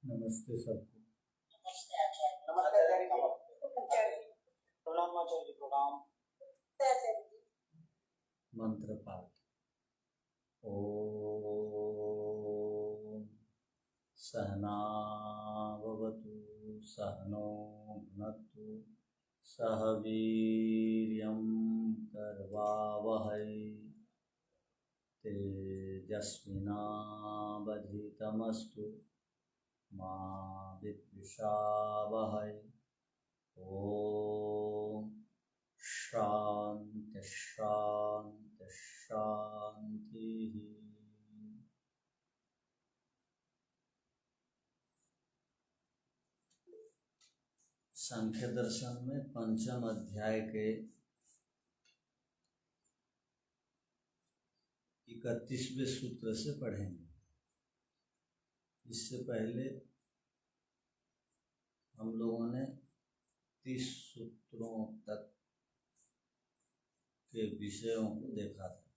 नमस्ते सबको। नमस्ते आचार्य। नमस्ते आचार्य। प्रणाम आचार्य जी। प्रणाम आचार्य जी। मंत्र पाठ। ओम सहना भवतु सहनो भुनक्तु सह वीर्यं कर्वावहै तेजस्विनावधीतमस्तु मा विद्विषावहै। ओम शांति शांति शांति। सांख्य दर्शन में पंचम अध्याय के 31वें सूत्र से पढ़ेंगे। इससे पहले हम लोगों ने 30 सूत्रों तक के विषयों को देखा था।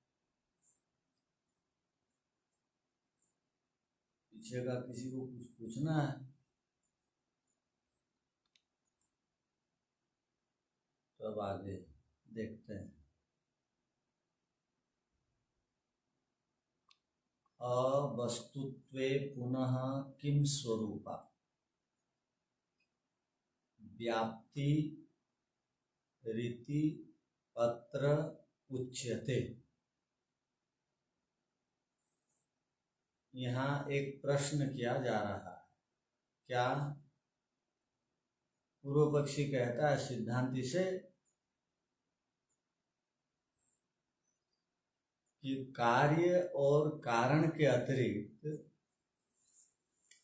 पीछे का किसी को कुछ पूछना है? तो अब आगे देखते हैं। अवस्तुत्वे पुनः किम स्वरूपा व्याप्ति रीति अत्र उच्यते। यहाँ एक प्रश्न किया जा रहा है। क्या? पूर्व पक्षी कहता है सिद्धांति से कि कार्य और कारण के अतिरिक्त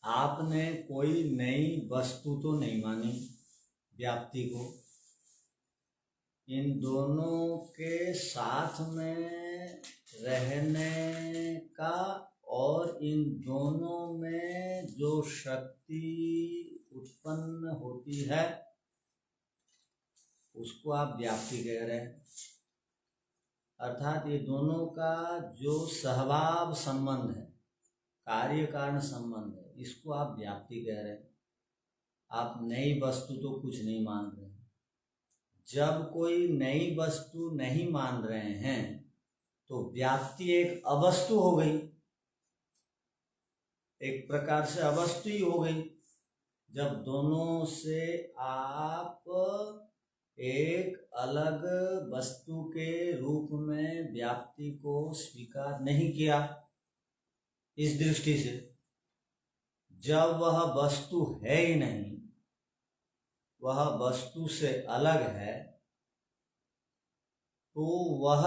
आपने कोई नई वस्तु तो नहीं मानी व्याप्ति को। इन दोनों के साथ में रहने का और इन दोनों में जो शक्ति उत्पन्न होती है उसको आप व्याप्ति कह रहे हैं। अर्थात ये दोनों का जो सहभाव संबंध है, कार्य कारण संबंध है, इसको आप व्याप्ति कह रहे हैं। आप नई वस्तु तो कुछ नहीं मान रहे हैं। जब कोई नई वस्तु नहीं मान रहे हैं तो व्याप्ति एक अवस्तु हो गई, एक प्रकार से अवस्तु ही हो गई। जब दोनों से आप एक अलग वस्तु के रूप में व्याप्ति को स्वीकार नहीं किया, इस दृष्टि से जब वह वस्तु है ही नहीं, वह वस्तु से अलग है, तो वह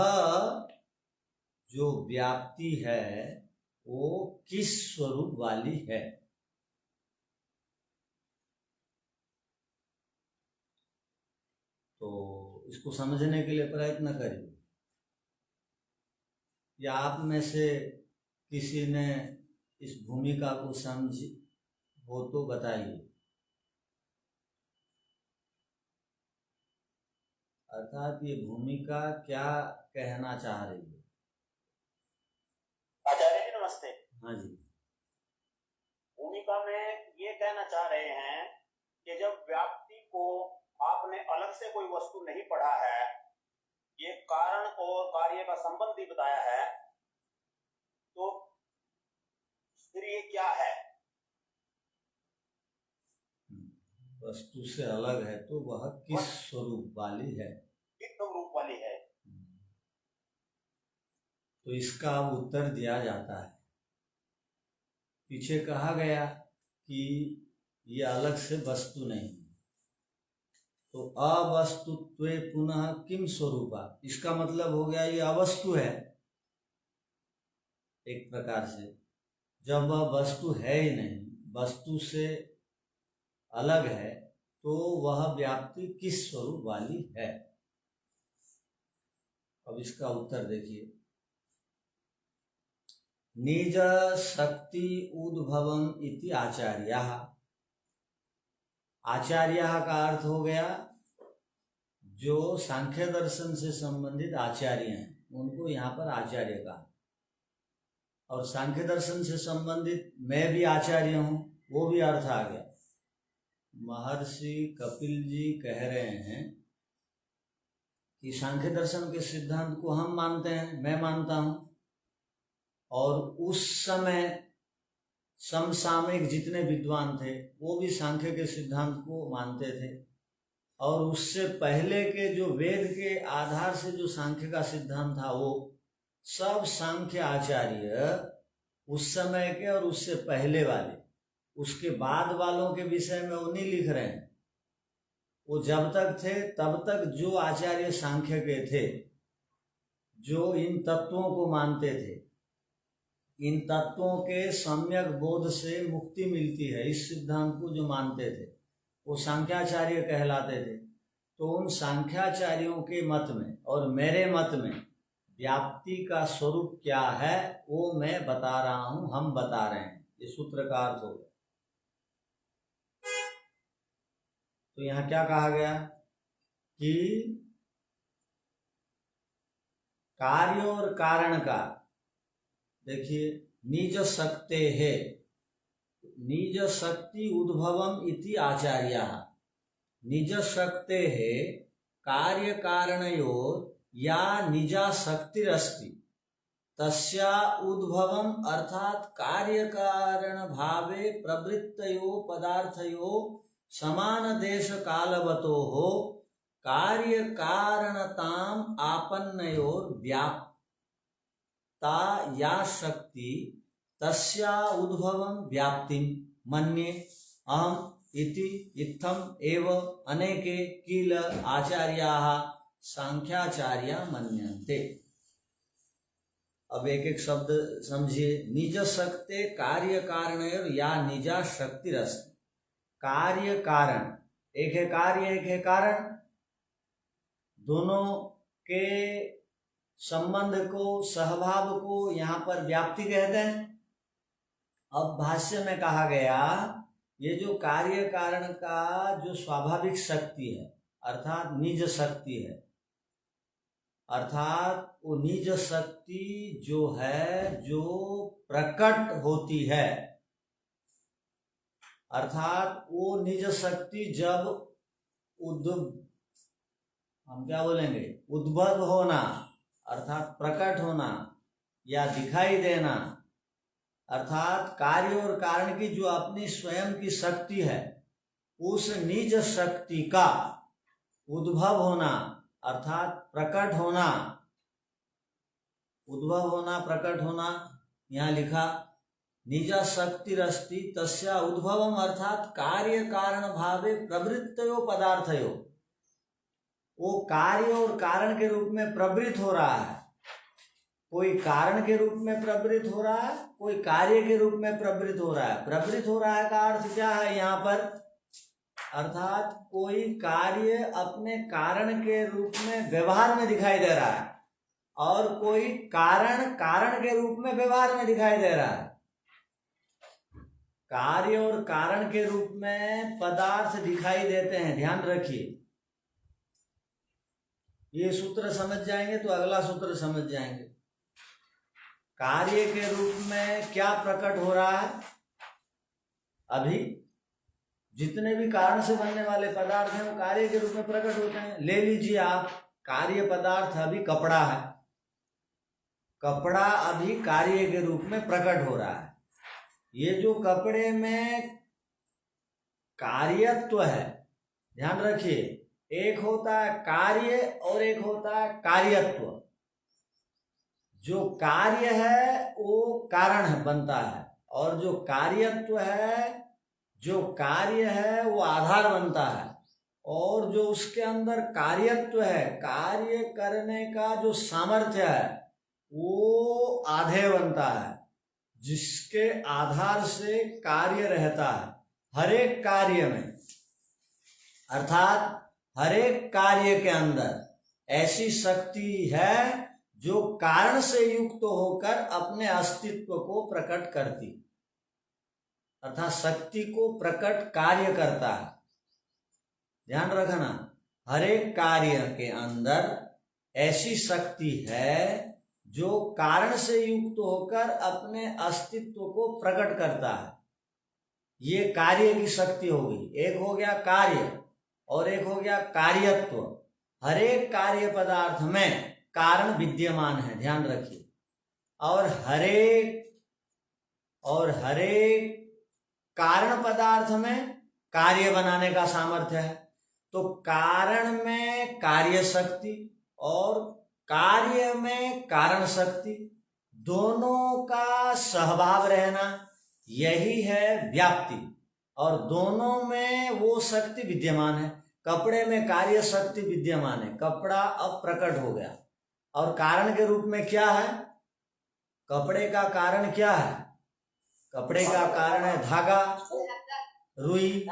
जो व्याप्ति है वो किस स्वरूप वाली है? तो इसको समझने के लिए प्रयत्न करिए। या आप में से किसी ने इस भूमिका को समझी हो तो बताइए। अर्थात ये भूमिका क्या कहना चाह रही है? आचार्य जी नमस्ते। हाँ जी। भूमिका में ये कहना चाह रहे हैं कि जब व्याप्ति को आपने अलग से कोई वस्तु नहीं पढ़ा है, ये कारण और कार्य का संबंध ही बताया है, तो फिर ये क्या है? वस्तु से अलग है तो वह किस स्वरूप वाली है? किस स्वरूप वाली है? तो इसका अब उत्तर दिया जाता है। पीछे कहा गया कि ये अलग से वस्तु नहीं, तो अवस्तुत्वे पुनः किम स्वरूपा, इसका मतलब हो गया ये अवस्तु है एक प्रकार से। जब वह वस्तु है ही नहीं, वस्तु से अलग है, तो वह व्याप्ति किस स्वरूप वाली है? अब इसका उत्तर देखिए। निज शक्ति उद्भवम इति आचार्यः। आचार्यः का अर्थ हो गया जो सांख्य दर्शन से संबंधित आचार्य हैं, उनको यहाँ पर आचार्य का। और सांख्य दर्शन से संबंधित मैं भी आचार्य हूँ, वो भी अर्थ आ गया। महर्षि कपिल जी कह रहे हैं कि सांख्य दर्शन के सिद्धांत को हम मानते हैं, मैं मानता हूं, और उस समय समसामयिक जितने विद्वान थे वो भी सांख्य के सिद्धांत को मानते थे, और उससे पहले के जो वेद के आधार से जो सांख्य का सिद्धांत था वो सब सांख्य आचार्य उस समय के और उससे पहले वाले, उसके बाद वालों के विषय में वो नहीं लिख रहे हैं। वो जब तक थे तब तक जो आचार्य सांख्य के थे, जो इन तत्वों को मानते थे, इन तत्वों के सम्यक बोध से मुक्ति मिलती है, इस सिद्धांत को जो मानते थे वो सांख्याचार्य कहलाते थे। तो उन सांख्याचार्यों के मत में और मेरे मत में व्याप्ति का स्वरूप क्या है वो मैं बता रहा हूं, हम बता रहे हैं। ये सूत्र का अर्थ होगा। तो यहां क्या कहा गया कि कार्य और कारण का, देखिए, निज शक्ते है, निज शक्ति उद्भवम इति आचार्याः, निज शक्ते है कार्य कारणयोर या निजा शक्तिरस्ति तस्या उद्भवम अर्थात कार्य कारण भावे प्रवृत्तयो पदार्थयो समान देश कालवतो हो कार्य कारणताम आपन्नयोर व्याप्ता या शक्ति तस्या उद्भवम व्याप्तिम मन्ये अहम इति इत्थम एव अनेके किल आचार्याः सांख्याचार्या मन्यन्ते। अब एक एक शब्द समझिए। निज शक्ते कार्य कारणयोर या निजा शक्तिरस्ति। कार्य कारण, एक है कार्य एक है कारण, दोनों के संबंध को, सहभाव को यहाँ पर व्याप्ति कहते हैं। अब भाष्य में कहा गया ये जो कार्य कारण का जो स्वाभाविक शक्ति है अर्थात निज शक्ति है, अर्थात वो निज शक्ति जो है जो प्रकट होती है, अर्थात वो निज शक्ति जब हम क्या बोलेंगे, उद्भव होना अर्थात प्रकट होना या दिखाई देना, अर्थात कार्य और कारण की जो अपनी स्वयं की शक्ति है उस निज शक्ति का उद्भव होना अर्थात प्रकट होना, उद्भव होना प्रकट होना। यहाँ लिखा निजा शक्तिरस्ति तस्या उद्भवम अर्थात कार्य कारण भावे प्रवृत्तयो पदार्थयो, वो कार्य और कारण के रूप में प्रवृत्त हो रहा है। कोई कारण के रूप में प्रवृत्त हो रहा है, कोई कार्य के रूप में प्रवृत्त हो रहा है। प्रवृत्त हो रहा है का अर्थ क्या है यहाँ पर, अर्थात कोई कार्य अपने कारण के रूप में व्यवहार में दिखाई दे रहा है और कोई कारण कारण के रूप में व्यवहार में दिखाई दे रहा है। कार्य और कारण के रूप में पदार्थ दिखाई देते हैं, ध्यान रखिए। ये सूत्र समझ जाएंगे तो अगला सूत्र समझ जाएंगे। कार्य के रूप में क्या प्रकट हो रहा है, अभी जितने भी कारण से बनने वाले पदार्थ हैं वो कार्य के रूप में प्रकट होते हैं। ले लीजिए आप, कार्य पदार्थ अभी कपड़ा है, कपड़ा अभी कार्य के रूप में प्रकट हो रहा है। ये जो कपड़े में कार्यत्व है, ध्यान रखिए, एक होता है कार्य और एक होता है कार्यत्व। जो कार्य है वो कारण है, बनता है, और जो कार्यत्व है, जो कार्य है वो आधार बनता है, और जो उसके अंदर कार्यत्व है, कार्य करने का जो सामर्थ्य है वो आधेय बनता है, जिसके आधार से कार्य रहता है हर एक कार्य में। अर्थात हर एक कार्य के अंदर ऐसी शक्ति है जो कारण से युक्त होकर अपने अस्तित्व को प्रकट करती, अर्थात शक्ति को प्रकट कार्य करता है। ध्यान रखना, हर एक कार्य के अंदर ऐसी शक्ति है जो कारण से युक्त होकर अपने अस्तित्व को प्रकट करता है। ये कार्य की शक्ति हो गई। एक हो गया कार्य और एक हो गया कार्यत्व। हर एक कार्य पदार्थ में कारण विद्यमान है, ध्यान रखिए। और हर एक कारण पदार्थ में कार्य बनाने का सामर्थ्य है। तो कारण में कार्य शक्ति और कार्य में कारण शक्ति, दोनों का सहभाव रहना, यही है व्याप्ति। और दोनों में वो शक्ति विद्यमान है। कपड़े में कार्य शक्ति विद्यमान है, कपड़ा अब प्रकट हो गया। और कारण के रूप में क्या है? कपड़े का कारण क्या है? कपड़े का कारण है धागा, रुई।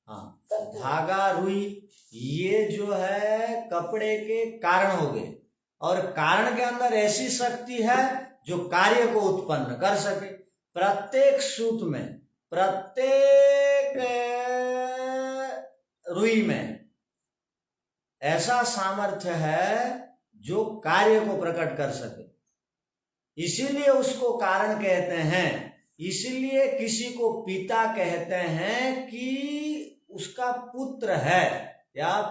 हाँ, धागा, रुई, ये जो है कपड़े के कारण हो गए। और कारण के अंदर ऐसी शक्ति है जो कार्य को उत्पन्न कर सके। प्रत्येक सूत में, प्रत्येक रुई में ऐसा सामर्थ्य है जो कार्य को प्रकट कर सके, इसीलिए उसको कारण कहते हैं। इसलिए किसी को पिता कहते हैं कि उसका पुत्र है। या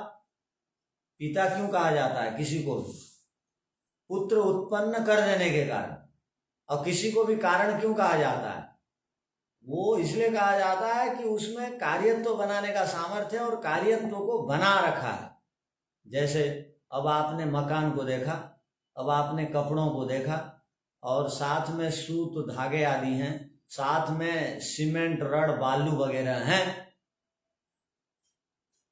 पिता क्यों कहा जाता है? किसी को भी पुत्र उत्पन्न कर देने के कारण। और किसी को भी कारण क्यों कहा जाता है? वो इसलिए कहा जाता है कि उसमें कार्यत्व बनाने का सामर्थ्य है और कार्यत्व को बना रखा है। जैसे अब आपने मकान को देखा, अब आपने कपड़ों को देखा, और साथ में सूत, धागे आदि हैं, साथ में सीमेंट, रड, बालू वगैरह हैं।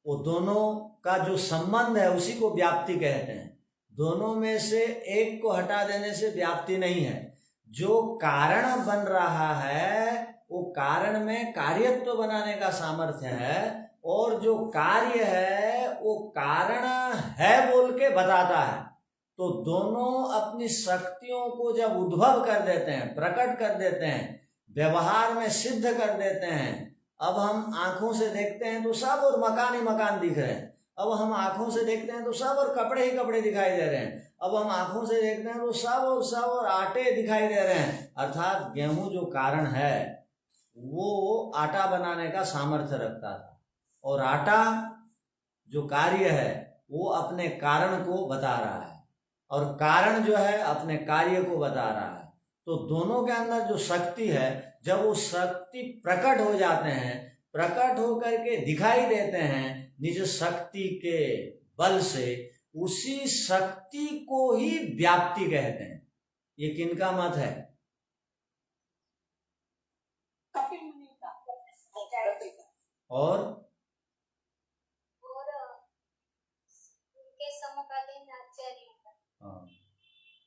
वो दोनों का जो संबंध है उसी को व्याप्ति कहते हैं। दोनों में से एक को हटा देने से व्याप्ति नहीं है। जो कारण बन रहा है वो कारण में कार्यत्व बनाने का सामर्थ्य है, और जो कार्य है वो कारण है बोल के बताता है। तो दोनों अपनी शक्तियों को जब उद्भव कर देते हैं, प्रकट कर देते हैं, व्यवहार में सिद्ध कर देते हैं। अब हम आंखों से देखते हैं तो सब और मकान ही मकान दिख रहे हैं। अब हम आंखों से देखते हैं तो सब और कपड़े ही कपड़े दिखाई दे रहे हैं। अब हम आंखों से देखते हैं तो सब और आटे दिखाई दे रहे हैं। अर्थात गेहूं जो कारण है वो आटा बनाने का सामर्थ्य रखता था, और आटा जो कार्य है वो अपने कारण को बता रहा है, और कारण जो है अपने कार्य को बता रहा है। तो दोनों के अंदर जो शक्ति है, जब वो शक्ति प्रकट हो जाते हैं, प्रकट होकर के दिखाई देते हैं निज शक्ति के बल से, उसी शक्ति को ही व्याप्ति कहते हैं। ये किनका मत है? और उनके समकालीन आचार्यों का, हाँ,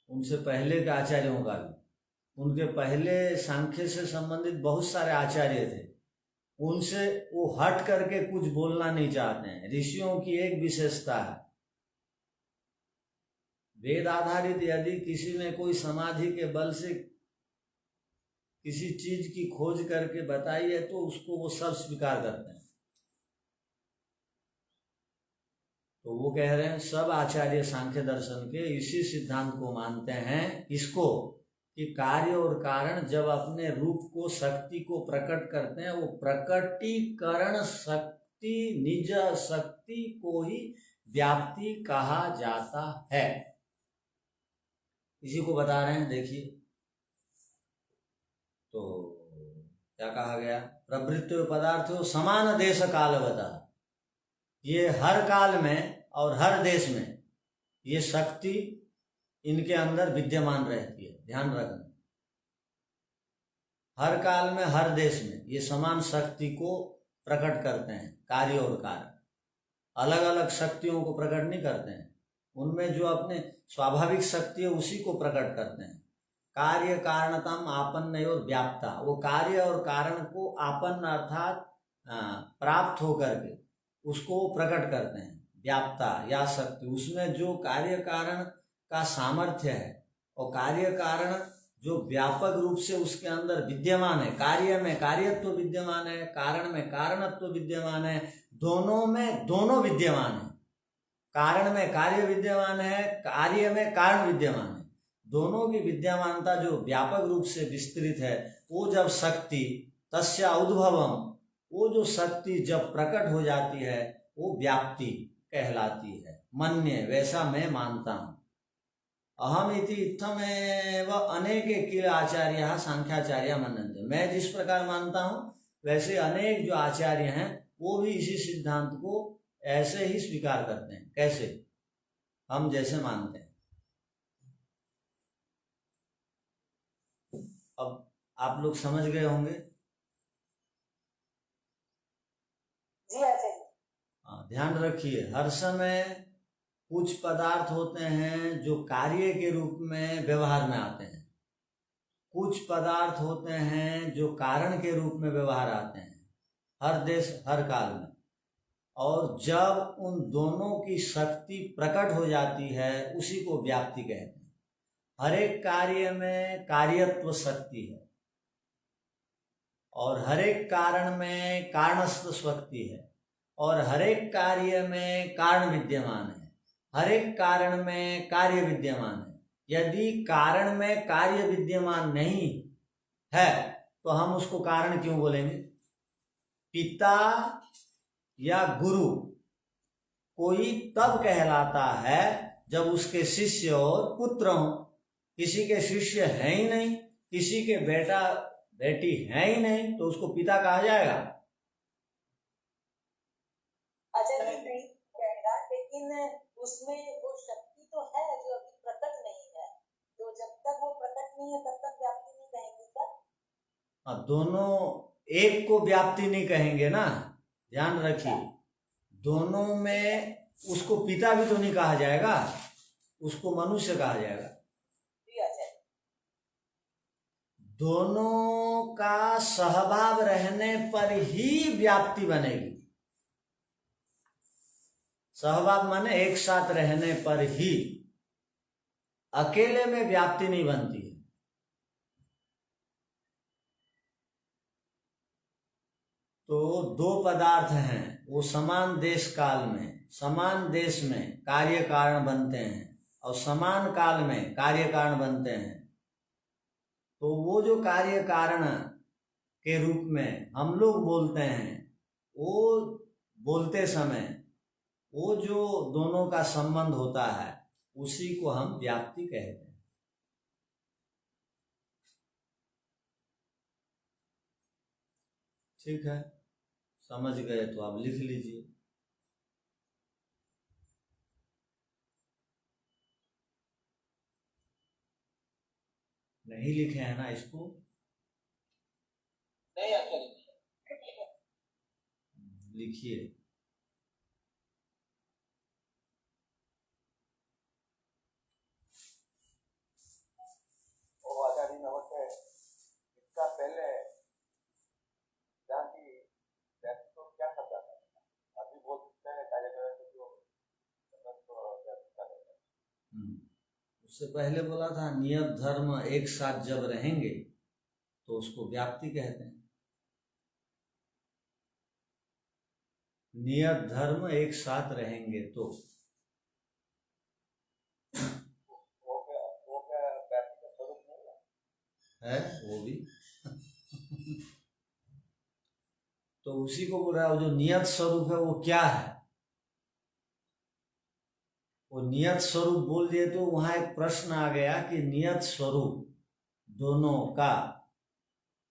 उनसे पहले के आचार्यों का भी। उनके पहले सांख्य से संबंधित बहुत सारे आचार्य थे, उनसे वो हट करके कुछ बोलना नहीं चाहते हैं। ऋषियों की एक विशेषता है, वेद आधारित यदि किसी ने कोई समाधि के बल से किसी चीज की खोज करके बताई है तो उसको वो सब स्वीकार करते हैं। तो वो कह रहे हैं सब आचार्य सांख्य दर्शन के इसी सिद्धांत को मानते हैं, इसको कि कार्य और कारण जब अपने रूप को, शक्ति को प्रकट करते हैं, वो प्रकटीकरण शक्ति, निज शक्ति को ही व्याप्ति कहा जाता है। इसी को बता रहे हैं, देखिए। तो क्या कहा गया? प्रवृत्ति पदार्थों समान देश कालवता। ये हर काल में और हर देश में ये शक्ति इनके अंदर विद्यमान रहती है, ध्यान रखना। हर काल में, हर देश में ये समान शक्ति को प्रकट करते हैं। कार्य और कारण अलग अलग शक्तियों को प्रकट नहीं करते हैं, उनमें जो अपने स्वाभाविक शक्ति है उसी को प्रकट करते हैं। कार्य कारणतम आपन्न और व्याप्ता, वो कार्य और कारण को आपन्न अर्थात प्राप्त होकर के उसको प्रकट करते हैं। व्याप्ता या शक्ति, उसमें जो कार्य कारण का सामर्थ्य है और कार्य कारण जो व्यापक रूप से उसके अंदर विद्यमान है। कार्य में कार्यत्व विद्यमान है, कारण में कारणत्व विद्यमान है, दोनों में दोनों विद्यमान है। कारण में कार्य विद्यमान है, कार्य में कारण विद्यमान है। दोनों की विद्यमानता जो व्यापक रूप से विस्तृत है, वो जब शक्ति तस्या उद्भवम, वो जो शक्ति जब प्रकट हो जाती है वो व्याप्ति कहलाती है। मन्ये, वैसा मैं मानता हूँ। अहम इति इत्थमेव अनेके किल आचार्य सांख्याचार्य मन्यन्ते, मैं जिस प्रकार मानता हूँ वैसे अनेक जो आचार्य हैं वो भी इसी सिद्धांत को ऐसे ही स्वीकार करते हैं। कैसे? हम जैसे मानते हैं। अब आप लोग समझ गए होंगे। जी आचार्य। ध्यान रखिए, हर समय कुछ पदार्थ होते हैं जो कार्य के रूप में व्यवहार में आते हैं, कुछ पदार्थ होते हैं जो कारण के रूप में व्यवहार आते हैं, हर देश हर काल में। और जब उन दोनों की शक्ति प्रकट हो जाती है उसी को व्याप्ति कहते हैं। हर एक कार्य में कार्यत्व शक्ति है और हर एक कारण में कारणस्थ शक्ति है और हर एक कार्य में कारण विद्यमान है, हर एक कारण में कार्य विद्यमान है। यदि कारण में कार्य विद्यमान नहीं है तो हम उसको कारण क्यों बोलेंगे? पिता या गुरु कोई तब कहलाता है जब उसके शिष्य और पुत्र हों। किसी के शिष्य है ही नहीं, किसी के बेटा बेटी है ही नहीं, तो उसको पिता कहा जाएगा? आचार्य नहीं कहेगा, लेकिन उसमें वो शक्ति तो है जो अभी प्रकट नहीं है, तो जब तक वो प्रकट नहीं है तब तक व्याप्ति नहीं कहेंगे क्या? दोनों एक को व्याप्ति नहीं कहेंगे ना, ध्यान रखिए। दोनों में उसको पिता भी तो नहीं कहा जाएगा, उसको मनुष्य कहा जाएगा। दोनों का सहभाव रहने पर ही व्याप्ति बनेगी। सहभाव माने एक साथ रहने पर ही, अकेले में व्याप्ति नहीं बनती है। तो दो पदार्थ हैं, वो समान देश काल में समान देश में कार्य कारण बनते हैं और समान काल में कार्य कारण बनते हैं। तो वो जो कार्य कारण के रूप में हम लोग बोलते हैं, वो बोलते समय वो जो दोनों का संबंध होता है उसी को हम व्याप्ति कहते हैं। ठीक है, समझ गए तो आप लिख लीजिए। नहीं लिखे हैं ना इसको? नहीं आचार्य, लिखिए। आचार्य नमस्ते। इसका पहले जानती तो क्या करता था? अभी बोल सकते हैं कार्यक्रम जो उससे पहले बोला था नियत धर्म एक साथ जब रहेंगे तो उसको व्याप्ति कहते हैं। नियत धर्म एक साथ रहेंगे तो वो क्या व्याप्ति का स्वरूप नहीं है वो भी तो उसी को बोल रहा है। जो नियत स्वरूप है वो क्या है? वो नियत स्वरूप बोल दिए तो वहां एक प्रश्न आ गया कि नियत स्वरूप दोनों का,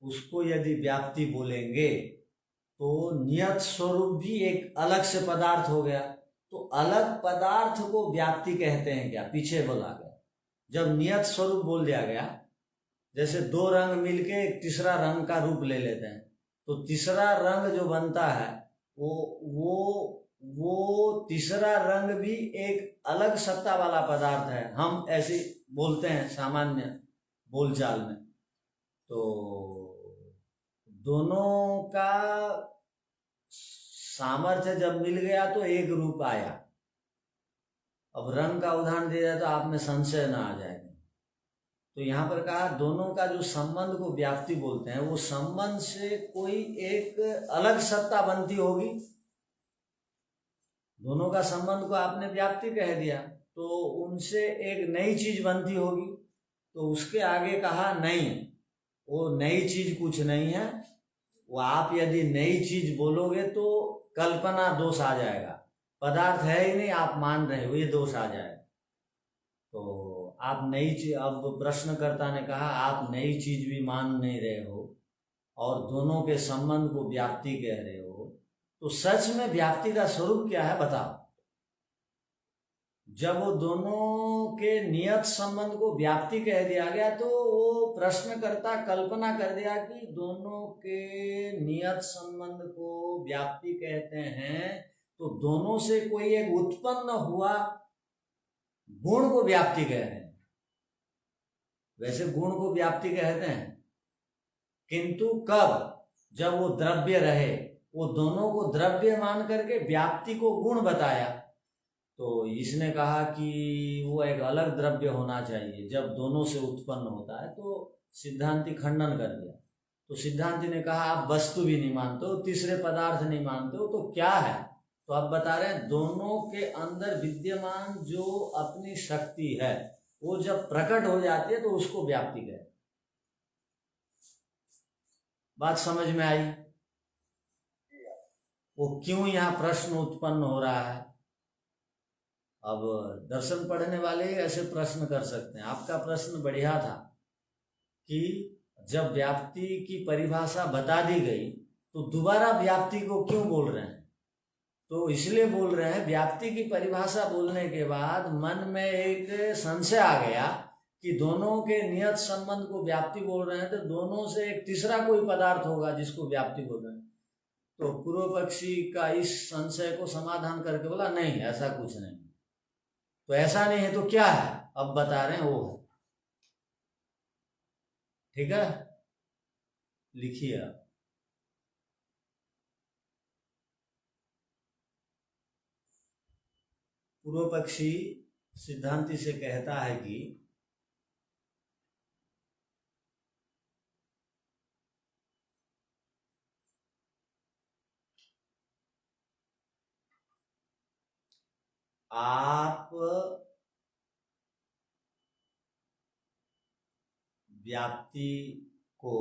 उसको यदि व्याप्ति बोलेंगे तो नियत स्वरूप भी एक अलग से पदार्थ हो गया, तो अलग पदार्थ को व्याप्ति कहते हैं क्या? पीछे बोला गया। जब नियत स्वरूप बोल दिया गया, जैसे दो रंग मिलके एक तीसरा रंग का रूप ले लेते हैं, तो तीसरा रंग जो बनता है वो तीसरा रंग भी एक अलग सत्ता वाला पदार्थ है। हम ऐसे बोलते हैं सामान्य बोलचाल में। तो दोनों का सामर्थ्य जब मिल गया तो एक रूप आया। अब रंग का उदाहरण दिया तो आप में संशय ना आ जाएगा। तो यहाँ पर कहा दोनों का जो संबंध को व्याप्ति बोलते हैं, वो संबंध से कोई एक अलग सत्ता बनती होगी। दोनों का संबंध को आपने व्याप्ति कह दिया तो उनसे एक नई चीज बनती होगी। तो उसके आगे कहा नहीं, वो नई चीज कुछ नहीं है, वो आप यदि नई चीज बोलोगे तो कल्पना दोष आ जाएगा, पदार्थ है ही नहीं आप मान रहे हो, ये दोष आ जाएगा। तो आप नई चीज, अब प्रश्नकर्ता ने कहा आप नई चीज भी मान नहीं रहे हो और दोनों के संबंध को व्याप्ति कह रहे हो, तो सच में व्याप्ति का स्वरूप क्या है बताओ। जब वो दोनों के नियत संबंध को व्याप्ति कह दिया गया तो वो प्रश्नकर्ता कल्पना कर दिया कि दोनों के नियत संबंध को व्याप्ति कहते हैं, तो दोनों से कोई एक उत्पन्न हुआ गुण को व्याप्ति कह रहे हैं। वैसे गुण को व्याप्ति कहते हैं, किंतु कब? जब वो द्रव्य रहे, वो दोनों को द्रव्य मान करके व्याप्ति को गुण बताया, तो इसने कहा कि वो एक अलग द्रव्य होना चाहिए जब दोनों से उत्पन्न होता है, तो सिद्धांति खंडन कर दिया। तो सिद्धांति ने कहा आप वस्तु भी नहीं मानते हो, तीसरे पदार्थ नहीं मानते हो, तो क्या है? तो आप बता रहे हैं दोनों के अंदर विद्यमान जो अपनी शक्ति है वो जब प्रकट हो जाती है तो उसको व्याप्ति कहते हैं। बात समझ में आई? वो क्यों यहाँ प्रश्न उत्पन्न हो रहा है? अब दर्शन पढ़ने वाले ऐसे प्रश्न कर सकते हैं। आपका प्रश्न बढ़िया था कि जब व्याप्ति की परिभाषा बता दी गई तो दोबारा व्याप्ति को क्यों बोल रहे हैं? तो इसलिए बोल रहे हैं, व्याप्ति की परिभाषा बोलने के बाद मन में एक संशय आ गया कि दोनों के नियत संबंध को व्याप्ति बोल रहे हैं, तो दोनों से एक तीसरा कोई पदार्थ होगा जिसको व्याप्ति बोल रहे हैं। तो पूर्व पक्षी का इस संशय को समाधान करके बोला नहीं, ऐसा कुछ नहीं। तो ऐसा नहीं है तो क्या है? अब बता रहे हैं वो है। ठीक है, लिखिए आप। पूर्व पक्षी सिद्धांति से कहता है कि आप व्याप्ति को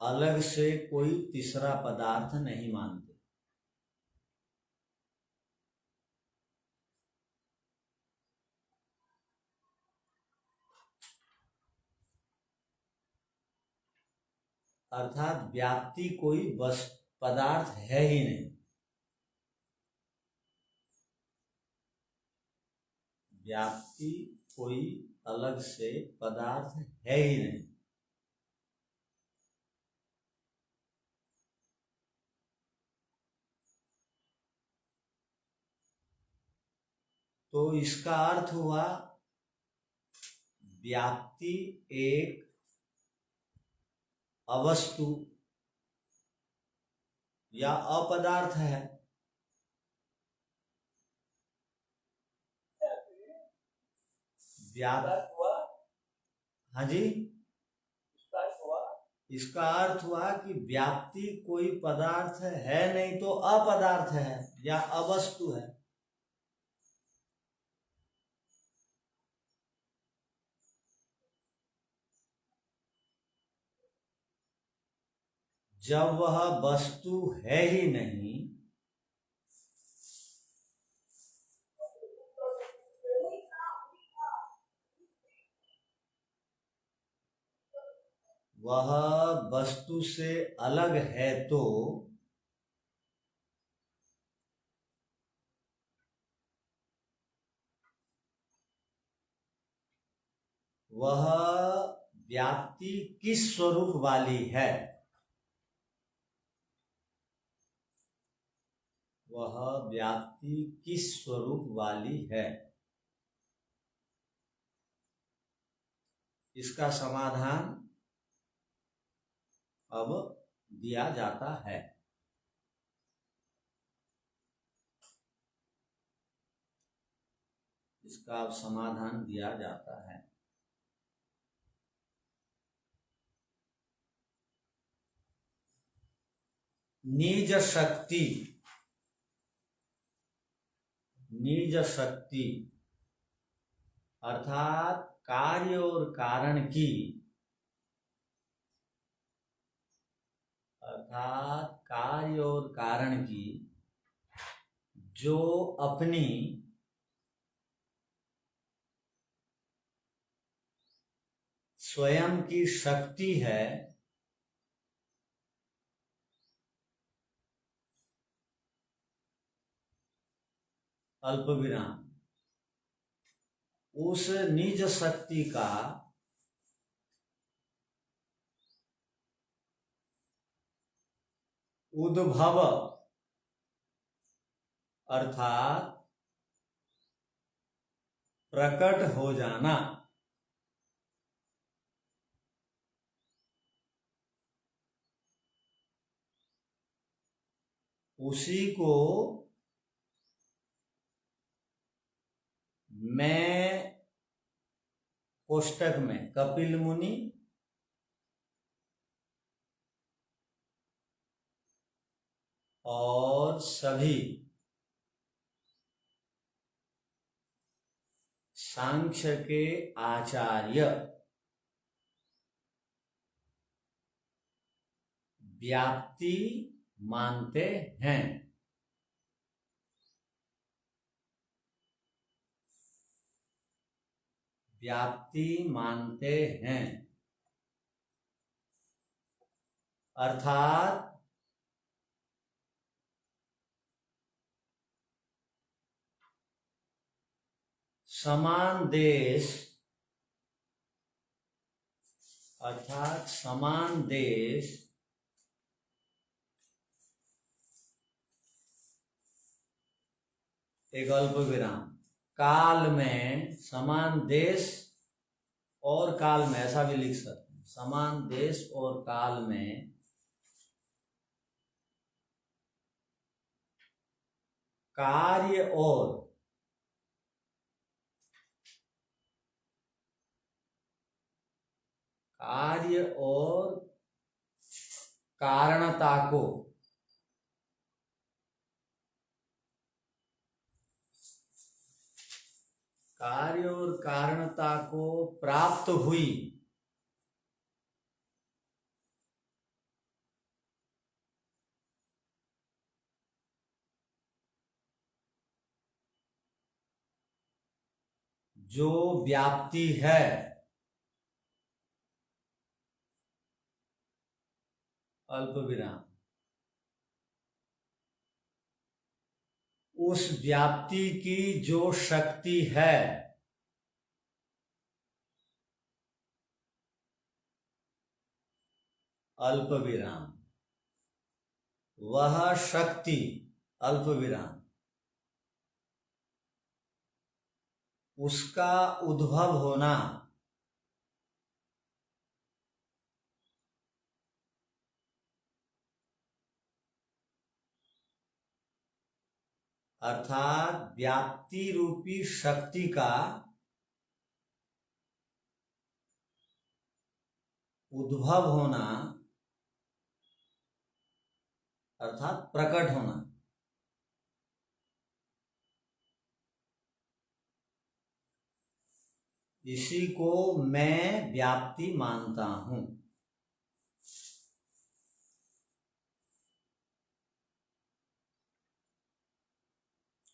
अलग से कोई तीसरा पदार्थ नहीं मानते। अर्थात व्याप्ति कोई पदार्थ है ही नहीं। व्याप्ति कोई अलग से पदार्थ है ही नहीं। तो इसका अर्थ हुआ व्याप्ति एक अवस्तु या अपदार्थ है। हाँ जी, इसका अर्थ हुआ कि व्याप्ति कोई पदार्थ है नहीं तो अपदार्थ है या अवस्तु है। जब वह वस्तु है ही नहीं वह वस्तु से अलग है तो वह व्याप्ति किस स्वरूप वाली है? वह व्याप्ति किस स्वरूप वाली है? इसका समाधान अब दिया जाता है। इसका अब समाधान दिया जाता है। निज शक्ति, निज शक्ति अर्थात कार्य और कारण की, अर्थात कार्य और कारण की जो अपनी स्वयं की शक्ति है, अल्प विराम, उस निज शक्ति का उद्भव अर्थात प्रकट हो जाना, उसी को मैं कोष्टक में कपिल मुनि और सभी सांख्य के आचार्य व्याप्ति मानते हैं। व्याप्ति मानते हैं अर्थात समान देश, अर्थात समान देश एक अल्प विराम, काल में, समान देश और काल में, ऐसा भी लिख सकते हैं, समान देश और काल में कार्य और कारणता को प्राप्त हुई जो व्याप्ति है, अल्प विराम, उस व्याप्ति की जो शक्ति है, अल्प विराम, वह शक्ति, अल्प विराम, उसका उद्भव होना, अर्थात व्याप्ति रूपी शक्ति का उद्भव होना अर्थात प्रकट होना, इसी को मैं व्याप्ति मानता हूं।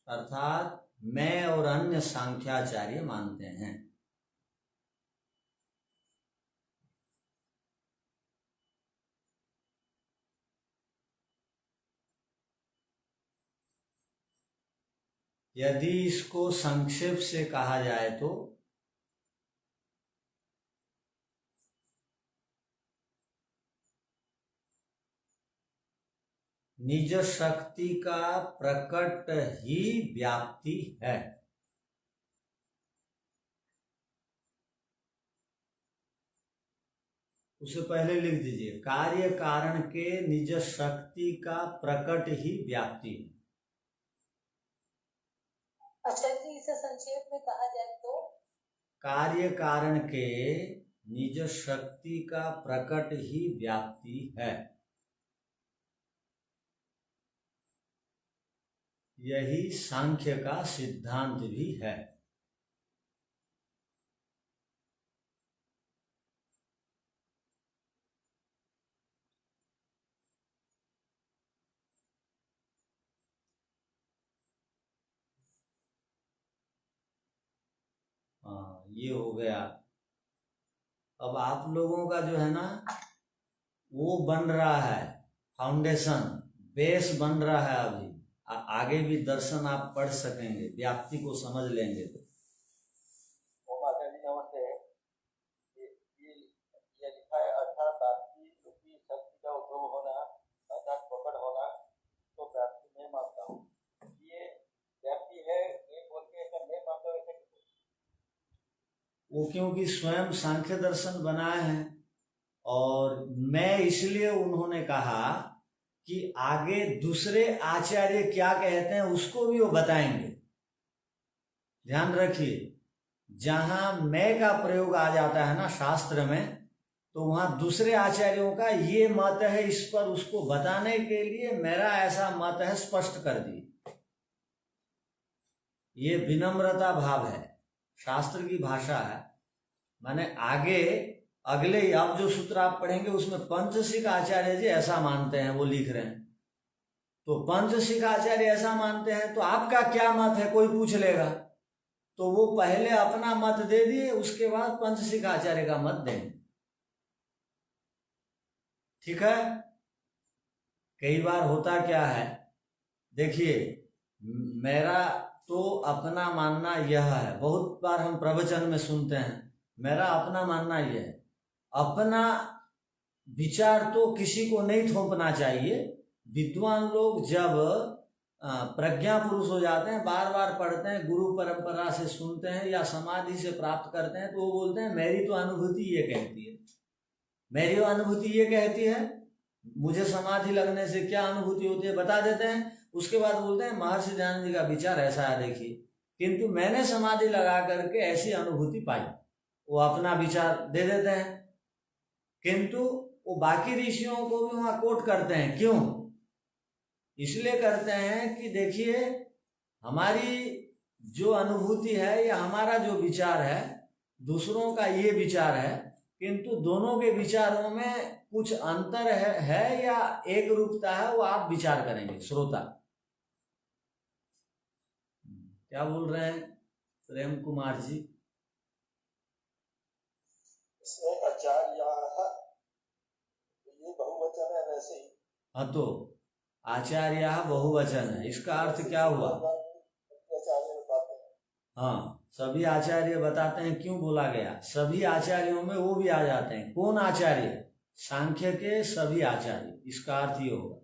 अर्थात मैं और अन्य सांख्याचार्य मानते हैं। यदि इसको संक्षेप से कहा जाए तो निज शक्ति का प्रकट ही व्याप्ति है। उसे पहले लिख दीजिए, कार्य कारण के निज शक्ति का प्रकट ही व्याप्ति है। अच्छा जी, इसे संक्षेप में कहा जाए तो कार्य कारण के निज शक्ति का प्रकट ही व्याप्ति है। यही सांख्य का सिद्धांत भी है। ये हो गया। अब आप लोगों का जो है ना वो बन रहा है, फाउंडेशन, बेस बन रहा है। अभी आगे भी दर्शन आप पढ़ सकेंगे, व्याप्ति को समझ लेंगे तो। नमस्ते। ये लिखा है अर्थात व्याप्ति रूपी शक्ति का उद्भव होना अर्थात प्रकट होना, तो व्याप्ति मैं मानता हूँ। ये व्याप्ति है मैं बोल के ऐसा मैं मानता हूँ, ऐसा वो क्योंकि स्वयं सांख्य दर्शन बनाए हैं, और मैं इसलिए उन्होंने कहा कि आगे दूसरे आचार्य क्या कहते हैं उसको भी वो बताएंगे। ध्यान रखिए, जहां मैं का प्रयोग आ जाता है ना शास्त्र में, तो वहां दूसरे आचार्यों का ये मत है, इस पर उसको बताने के लिए मेरा ऐसा मत है स्पष्ट कर दिए। ये विनम्रता भाव है, शास्त्र की भाषा है। माने आगे अगले अब जो सूत्र आप पढ़ेंगे उसमें पंचशिख आचार्य जी ऐसा मानते हैं, वो लिख रहे हैं। तो पंचशिख आचार्य ऐसा मानते हैं, तो आपका क्या मत है कोई पूछ लेगा, तो वो पहले अपना मत दे दिए, उसके बाद पंचशिख आचार्य का मत देंगे। ठीक है। कई बार होता क्या है, देखिए मेरा तो अपना मानना यह है, बहुत बार हम प्रवचन में सुनते हैं, मेरा अपना मानना यह है। अपना विचार तो किसी को नहीं थोपना चाहिए। विद्वान लोग जब प्रज्ञा पुरुष हो जाते हैं, बार बार पढ़ते हैं, गुरु परंपरा से सुनते हैं या समाधि से प्राप्त करते हैं, तो वो बोलते हैं मेरी तो अनुभूति ये कहती है, मेरी अनुभूति ये कहती है, मुझे समाधि लगने से क्या अनुभूति होती है बता देते हैं। उसके बाद बोलते हैं महर्षि दयानंद जी का विचार ऐसा है, देखिए किंतु मैंने समाधि लगा करके ऐसी अनुभूति पाई, वो अपना विचार दे देते हैं। किंतु वो बाकी ऋषियों को भी वहां कोट करते हैं। क्यों? इसलिए करते हैं कि देखिए हमारी जो अनुभूति है या हमारा जो विचार है, दूसरों का ये विचार है, किंतु दोनों के विचारों में कुछ अंतर है या एक रूपता है, वो आप विचार करेंगे श्रोता। क्या बोल रहे हैं प्रेम कुमार जी? इसमें आचार्याः ये बहुवचन है वैसे ही। हाँ, तो आचार्याः बहुवचन है, इसका अर्थ क्या हुआ? आचार्य बताते हैं। हाँ, सभी आचार्य बताते हैं। क्यों बोला गया? सभी आचार्यों में वो भी आ जाते हैं। कौन आचार्य? सांख्य के सभी आचार्य, इसका अर्थ ये होगा।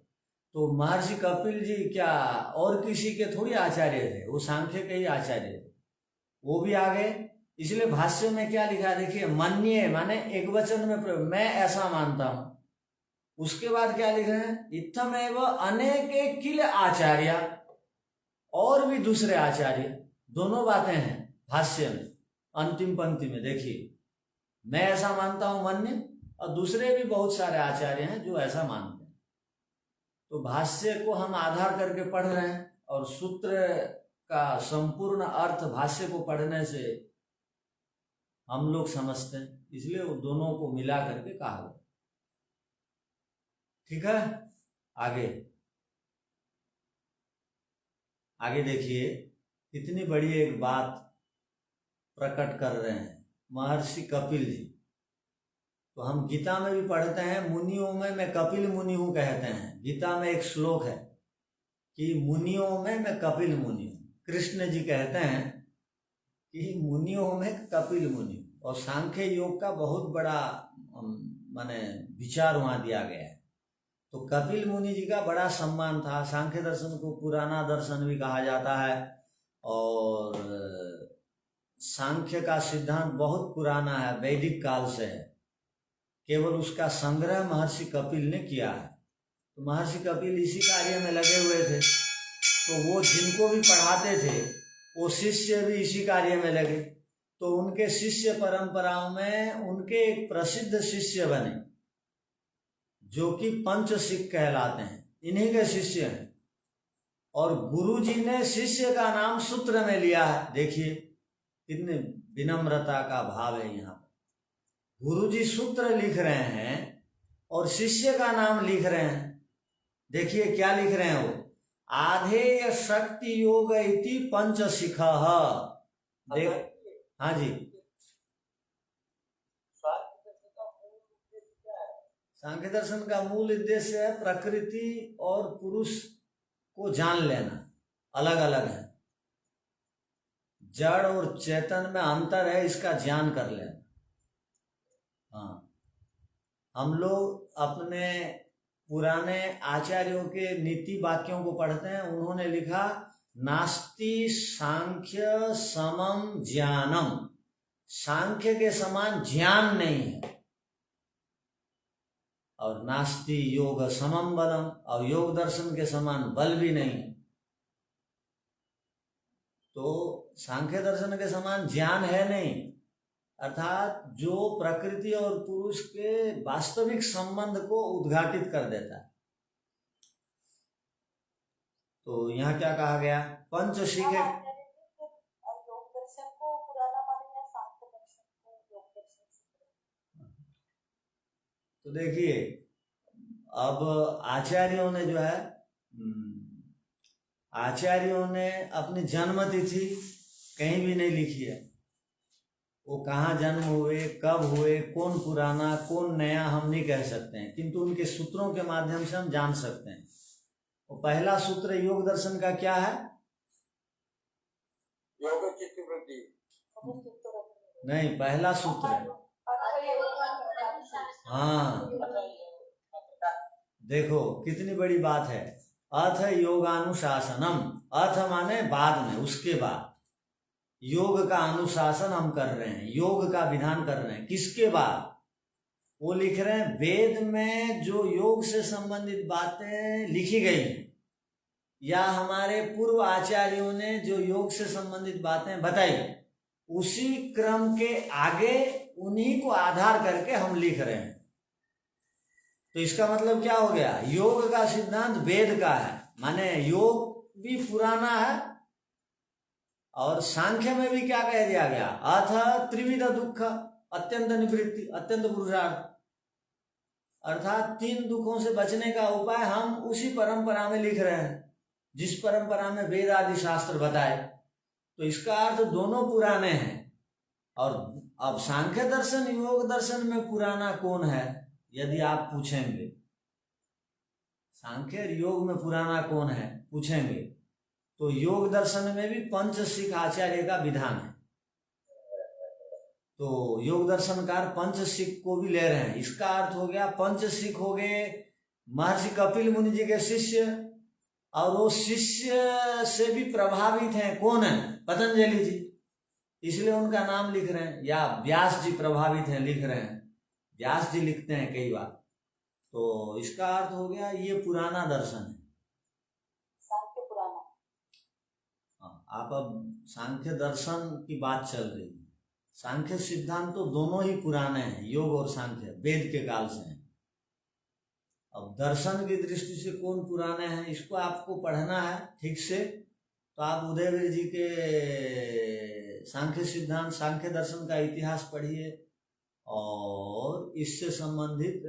तो महर्षि कपिल जी क्या और किसी के थोड़ी आचार्य थे, वो सांख्य के ही आचार्य थे, वो भी आ गए। इसलिए भाष्य में क्या लिखा है देखिए, मन्ये माने एक वचन में प्रयोग, मैं ऐसा मानता हूं। उसके बाद क्या लिख रहे हैं, इत्थमेव अनेके किल आचार्य, और भी दूसरे आचार्य, दोनों बातें हैं भाष्य में। अंतिम पंक्ति में देखिए, मैं ऐसा मानता हूं मन्य, और दूसरे भी बहुत सारे आचार्य हैं जो ऐसा मानते हैं। तो भाष्य को हम आधार करके पढ़ रहे हैं, और सूत्र का संपूर्ण अर्थ भाष्य को पढ़ने से हम लोग समझते हैं, इसलिए वो दोनों को मिला करके कहा गया। ठीक है, आगे देखिए, कितनी बड़ी एक बात प्रकट कर रहे हैं महर्षि कपिल जी। तो हम गीता में भी पढ़ते हैं, मुनियों में मैं कपिल मुनि हूं कहते हैं। गीता में एक श्लोक है कि मुनियों में मैं कपिल मुनि हूं। कृष्ण जी कहते हैं कि मुनियों में कपिल मुनि, और सांख्य योग का बहुत बड़ा माने विचार वहां दिया गया है। तो कपिल मुनि जी का बड़ा सम्मान था। सांख्य दर्शन को पुराना दर्शन भी कहा जाता है, और सांख्य का सिद्धांत बहुत पुराना है, वैदिक काल से है। केवल उसका संग्रह महर्षि कपिल ने किया है। तो महर्षि कपिल इसी कार्य में लगे हुए थे, तो वो जिनको भी पढ़ाते थे वो शिष्य भी इसी कार्य में लगे। तो उनके शिष्य परंपराओं में उनके एक प्रसिद्ध शिष्य बने जो कि पंचशिख कहलाते हैं, इन्हीं के शिष्य हैं। और गुरु जी ने शिष्य का नाम सूत्र में लिया है। देखिए कितनी विनम्रता का भाव है यहाँ पर। गुरु जी सूत्र लिख रहे हैं और शिष्य का नाम लिख रहे हैं। देखिए क्या लिख रहे हैं वो, आधेय शक्ति योग इति पंचशिख। देख, हाँ जी, सांख्य दर्शन का मूल उद्देश्य है प्रकृति और पुरुष को जान लेना, अलग अलग है, जड़ और चेतन में अंतर है, इसका ज्ञान कर लेना। हाँ, हम लोग अपने पुराने आचार्यों के नीति वाक्यों को पढ़ते हैं। उन्होंने लिखा नास्ति सांख्य समम ज्ञानम, सांख्य के समान ज्ञान नहीं है, और नास्ति योग समम बलम, और योग दर्शन के समान बल भी नहीं है। तो सांख्य दर्शन के समान ज्ञान है नहीं, अर्थात जो प्रकृति और पुरुष के वास्तविक संबंध को उद्घाटित कर देता है। तो यहाँ क्या कहा गया, पंच सीखे। योग दर्शन को पुराना माने या सांख्य दर्शन को योग दर्शन? तो देखिए, अब आचार्यों ने जो है, आचार्यों ने अपनी जन्म तिथि कहीं भी नहीं लिखी है। वो कहाँ जन्म हुए, कब हुए, कौन पुराना कौन नया हम नहीं कह सकते हैं, किंतु उनके सूत्रों के माध्यम से हम जान सकते हैं। और पहला सूत्र योग दर्शन का क्या है? योग चित्त वृत्ति। नहीं, पहला सूत्र है। हाँ, देखो कितनी बड़ी बात है। अथ योगानुशासनम, अथ माने बाद में, उसके बाद योग का अनुशासन हम कर रहे हैं, योग का विधान कर रहे हैं। किसके बाद? वो लिख रहे हैं वेद में जो योग से संबंधित बातें लिखी गई हैं, या हमारे पूर्व आचार्यों ने जो योग से संबंधित बातें बताई, उसी क्रम के आगे उन्हीं को आधार करके हम लिख रहे हैं। तो इसका मतलब क्या हो गया, योग का सिद्धांत वेद का है, माने योग भी पुराना है। और सांख्य में भी क्या कह दिया गया, अथ त्रिविध दुख अत्यंत निवृत्ति अत्यंत पुरुषार्थ, अर्थात 3 दुखों से बचने का उपाय हम उसी परंपरा में लिख रहे हैं, जिस परंपरा में वेद आदि शास्त्र बताए। तो इसका अर्थ दोनों पुराने हैं। और अब सांख्य दर्शन योग दर्शन में पुराना कौन है यदि आप पूछेंगे, सांख्य योग में पुराना कौन है पूछेंगे, तो योग दर्शन में भी पंचशिख आचार्य का विधान है। तो योग दर्शनकार पंचशिख को भी ले रहे हैं। इसका अर्थ हो गया पंचशिख हो गए महर्षि कपिल मुनि जी के शिष्य, और वो शिष्य से भी प्रभावित हैं। कौन है? पतंजलि जी, इसलिए उनका नाम लिख रहे हैं। या व्यास जी प्रभावित हैं, लिख रहे हैं, व्यास जी लिखते हैं कई बार। तो इसका अर्थ हो गया ये पुराना दर्शन है, सांख्य पुराना। आप अब सांख्य दर्शन की बात चल रही है। सांख्य सिद्धांत तो दोनों ही पुराने हैं, योग और सांख्य वेद के काल से हैं। अब दर्शन की दृष्टि से कौन पुराने हैं इसको आपको पढ़ना है ठीक से, तो आप उदयवीर जी के सांख्य सिद्धांत सांख्य दर्शन का इतिहास पढ़िए, और इससे संबंधित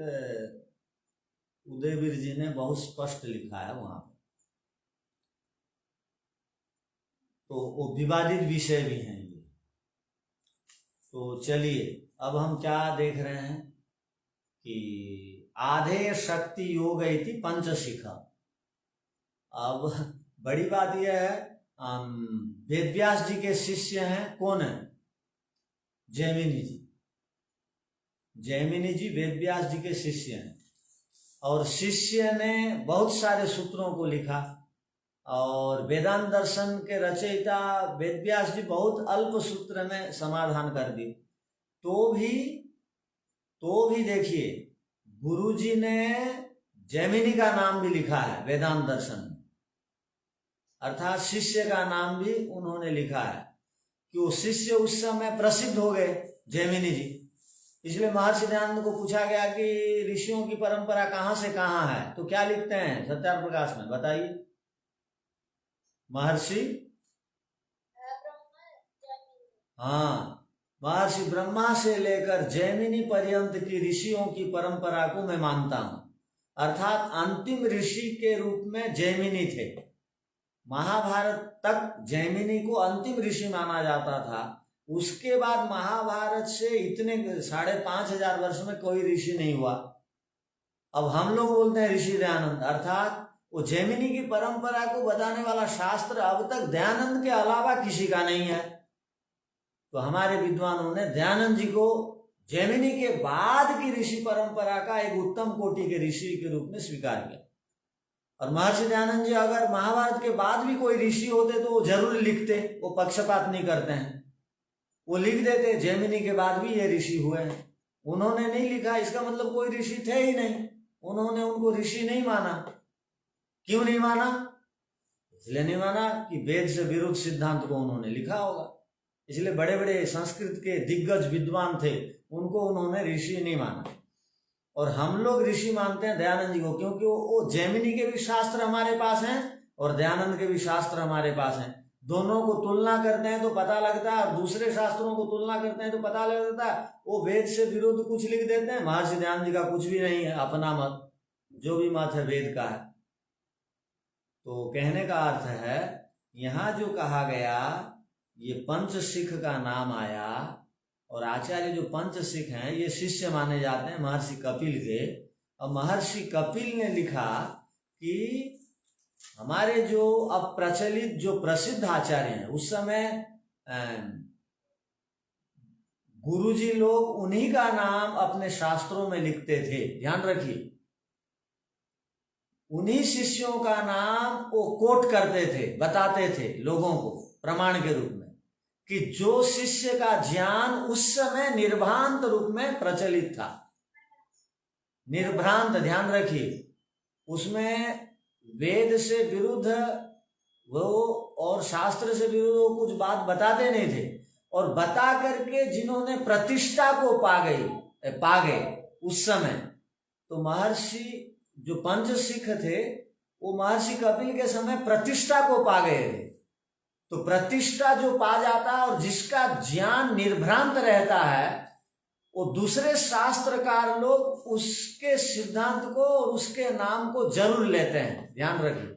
उदयवीर जी ने बहुत स्पष्ट लिखा है वहां पर। तो वो विवादित विषय भी हैं ये। तो चलिए अब हम क्या देख रहे हैं कि आधे शक्ति योग इति पंचशिख। अब बड़ी बात यह है, वेदव्यास जी के शिष्य हैं, कौन है? जैमिनी जी। जैमिनी जी वेदव्यास जी के शिष्य हैं, और शिष्य ने बहुत सारे सूत्रों को लिखा, और वेदांत दर्शन के रचयिता वेदव्यास जी बहुत अल्प सूत्र में समाधान कर दी। तो भी देखिए गुरुजी ने जैमिनी का नाम भी लिखा है वेदांत दर्शन में, अर्थात शिष्य का नाम भी उन्होंने लिखा है कि वो शिष्य उस समय प्रसिद्ध हो गए जैमिनी जी। इसलिए महर्षि दयानंद को पूछा गया कि ऋषियों की परंपरा कहाँ से कहाँ है, तो क्या लिखते हैं सत्यार्थ प्रकाश में, बताइए। महर्षि महर्षि ब्रह्मा से लेकर जैमिनी पर्यंत की ऋषियों की परंपरा को मैं मानता हूं, अर्थात अंतिम ऋषि के रूप में जैमिनी थे। महाभारत तक जैमिनी को अंतिम ऋषि माना जाता था। उसके बाद महाभारत से इतने 5,500 वर्ष में कोई ऋषि नहीं हुआ। अब हम लोग बोलते हैं ऋषि दयानंद, अर्थात वो जैमिनी की परंपरा को बताने वाला शास्त्र अब तक दयानंद के अलावा किसी का नहीं है। तो हमारे विद्वानों ने दयानंद जी को जैमिनी के बाद की ऋषि परंपरा का एक उत्तम कोटि के ऋषि के रूप में स्वीकार किया। और महर्षि दयानंद जी अगर महाभारत के बाद भी कोई ऋषि होते तो वो जरूर लिखते, वो पक्षपात नहीं करते हैं, वो लिख देते जैमिनी के बाद भी ये ऋषि हुए हैं। उन्होंने नहीं लिखा, इसका मतलब कोई ऋषि थे ही नहीं, उन्होंने उनको ऋषि नहीं माना। क्यों नहीं माना? इसलिए नहीं माना कि वेद से विरुद्ध सिद्धांत को उन्होंने लिखा होगा, इसलिए बड़े बड़े संस्कृत के दिग्गज विद्वान थे, उनको उन्होंने ऋषि नहीं माना। और हम लोग ऋषि मानते हैं दयानंद जी को, क्योंकि वो जैमिनी के भी शास्त्र हमारे पास हैं और दयानंद के भी शास्त्र हमारे पास हैं। दोनों को तुलना करते हैं तो पता लगता है, और दूसरे शास्त्रों को तुलना करते हैं तो पता लगता है वो वेद से विरुद्ध कुछ लिख देते हैं। महर्षि दयानंद जी का कुछ भी नहीं है, अपना मत, जो भी मत है वेद का है। तो कहने का अर्थ है, यहाँ जो कहा गया ये पंच सिख का नाम आया, और आचार्य जो पंच सिख हैं ये शिष्य माने जाते हैं महर्षि कपिल के। और महर्षि कपिल ने लिखा कि हमारे जो अब प्रचलित जो प्रसिद्ध आचार्य हैं, उस समय गुरुजी लोग उन्हीं का नाम अपने शास्त्रों में लिखते थे, ध्यान रखिए, उन्हीं शिष्यों का नाम वो कोट करते थे, बताते थे लोगों को प्रमाण के रूप में, कि जो शिष्य का ज्ञान उस समय निर्भ्रांत रूप में प्रचलित था। निर्भ्रांत, ध्यान रखिए, उसमें वेद से विरुद्ध वो और शास्त्र से विरुद्ध वो कुछ बात बताते नहीं थे, और बता करके जिन्होंने प्रतिष्ठा को पा गए उस समय, तो महर्षि जो पंच सिख थे वो महर्षि कपिल के समय प्रतिष्ठा को पा गए थे। तो प्रतिष्ठा जो पा जाता है और जिसका ज्ञान निर्भ्रांत रहता है, वो दूसरे शास्त्रकार लोग उसके सिद्धांत को और उसके नाम को जरूर लेते हैं, ध्यान रखिए,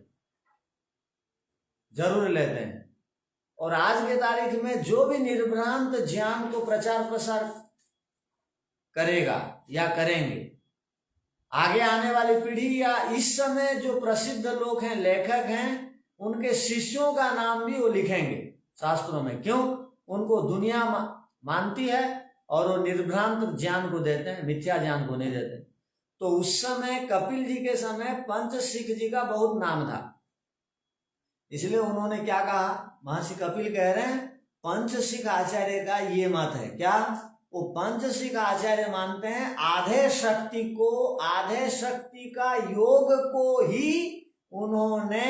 जरूर लेते हैं। और आज के तारीख में जो भी निर्भ्रांत ज्ञान को प्रचार प्रसार करेगा या करेंगे, आगे आने वाली पीढ़ी या इस समय जो प्रसिद्ध लोग हैं, लेखक हैं, उनके शिष्यों का नाम भी वो लिखेंगे शास्त्रों में। क्यों? उनको दुनिया मानती है और वो निर्भ्रांत ज्ञान को देते हैं, मिथ्या ज्ञान को नहीं देते। तो उस समय कपिल जी के समय पंच सिख जी का बहुत नाम था, इसलिए उन्होंने क्या कहा, महर्षि कपिल कह रहे हैं पंच सिख आचार्य का ये मत है। क्या? वो पंच सिख आचार्य मानते हैं आधे शक्ति का योग को ही उन्होंने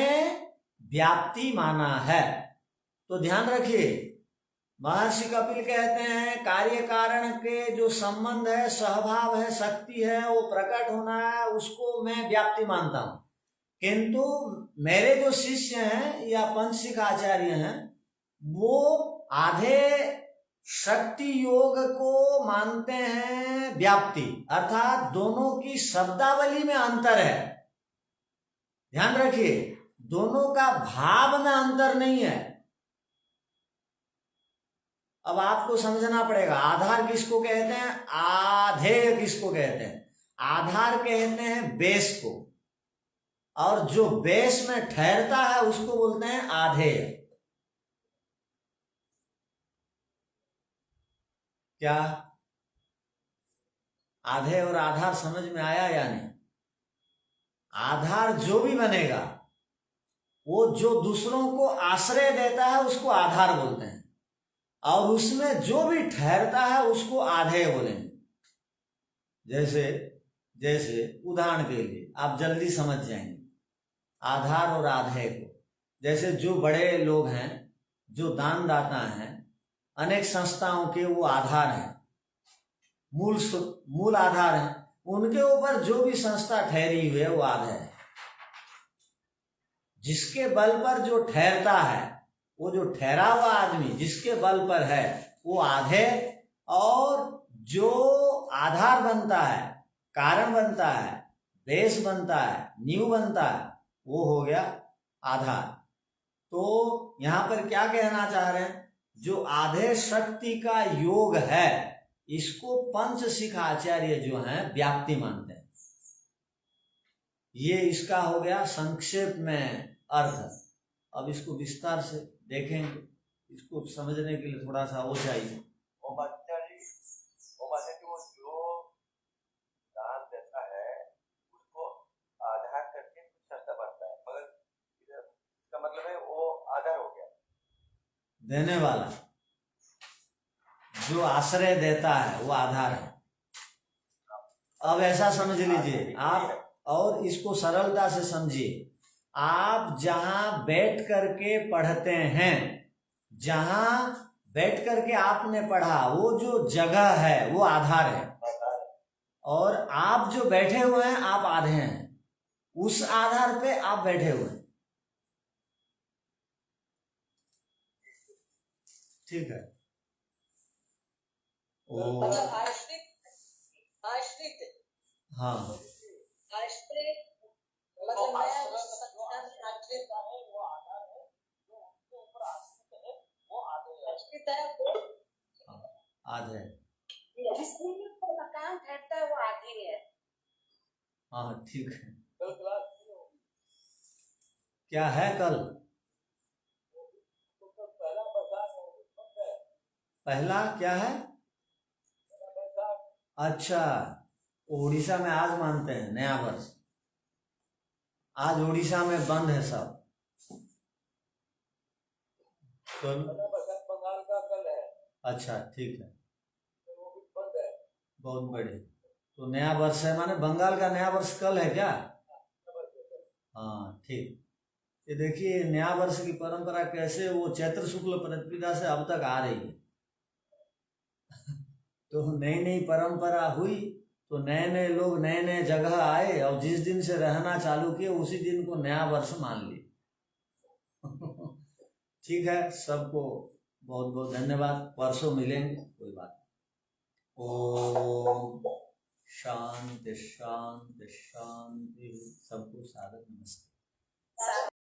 व्याप्ति माना है। तो ध्यान रखिए, महर्षि कपिल कहते हैं कार्य कारण के जो संबंध है, सहभाव है, शक्ति है, वो प्रकट होना है, उसको मैं व्याप्ति मानता हूं। किंतु मेरे जो शिष्य हैं या पंच सिख आचार्य हैं, वो आधे शक्ति योग को मानते हैं व्याप्ति, अर्थात दोनों की शब्दावली में अंतर है। ध्यान रखिए, दोनों का भाव में अंतर नहीं है। अब आपको समझना पड़ेगा, आधार किसको कहते हैं, आधेय किसको कहते हैं। आधार कहते हैं बेस को, और जो बेस में ठहरता है उसको बोलते हैं आधेय। क्या आधेय और आधार समझ में आया या नहीं? आधार जो भी बनेगा वो जो दूसरों को आश्रय देता है उसको आधार बोलते हैं, और उसमें जो भी ठहरता है उसको आधेय बोलेंगे। जैसे उदाहरण के लिए आप जल्दी समझ जाएंगे आधार और आधेय को। जैसे जो बड़े लोग हैं, जो दानदाता हैं, अनेक संस्थाओं के वो आधार हैं, मूल आधार हैं, उनके ऊपर जो भी संस्था ठहरी हुई है वो आधार है। जिसके बल पर जो ठहरता है, वो जो ठहरा हुआ आदमी जिसके बल पर है वो आधेय, और जो आधार बनता है, कारण बनता है, बेस बनता है, नींव बनता है, वो हो गया आधार। तो यहां पर क्या कहना चाह रहे हैं, जो आधे शक्ति का योग है इसको पंच सिख आचार्य जो हैं व्याप्ति मानते हैं। ये इसका हो गया संक्षेप में अर्थ। अब इसको विस्तार से देखेंगे, इसको समझने के लिए थोड़ा सा वो चाहिए। वो मास्टर जी, वो मास्टर जी, वो जो दान देता है उसको आधार करके कुछ सस्ता बनता है, मगर इसका मतलब है वो आधार हो गया। देने वाला जो आश्रय देता है वो आधार है। अब ऐसा समझ लीजिए आप, और इसको सरलता से समझिए। आप जहां बैठ करके पढ़ते हैं, जहां बैठ करके आपने पढ़ा, वो जो जगह है वो आधार है, और आप जो बैठे हुए हैं आप आधे हैं, उस आधार पे आप बैठे हुए हैं। ठीक है। ओ मतलब आश्रित हाँ, आश्रित मतलब मैं उस संस्था में आश्रित है वो आधार है, जो उसके ऊपर आश्रित है वो आधार है। आश्रित है वो आधे। जिसमें भी कोई मकान ठहरता है वो आधी है। हाँ ठीक है। कल क्लास नहीं होगी क्या है कल? तो पहला बरसात है, पहला क्या है? पहला बरसात। अच्छा, उड़ीसा में आज मानते हैं नया वर्ष। आज उड़ीसा में बंद है सब। कल पहला बरसात बंगाल का कल है, अच्छा ठीक है, तो वो भी बंद है। बहुत बड़े। तो नया वर्ष है माने बंगाल का नया वर्ष कल है क्या? हाँ ठीक। ये देखिए नया वर्ष की परंपरा कैसे वो चैत्र शुक्ल प्रतिपदा से अब तक आ रही है। तो नई नई परंपरा हुई तो नए नए लोग नए नए जगह आए, और जिस दिन से रहना चालू किए उसी दिन को नया वर्ष मान लिए। ठीक है, सबको बहुत बहुत धन्यवाद। परसों मिलेंगे, कोई बात नहीं। ओम शांति शांति शांति। सबको सादर नमस्ते।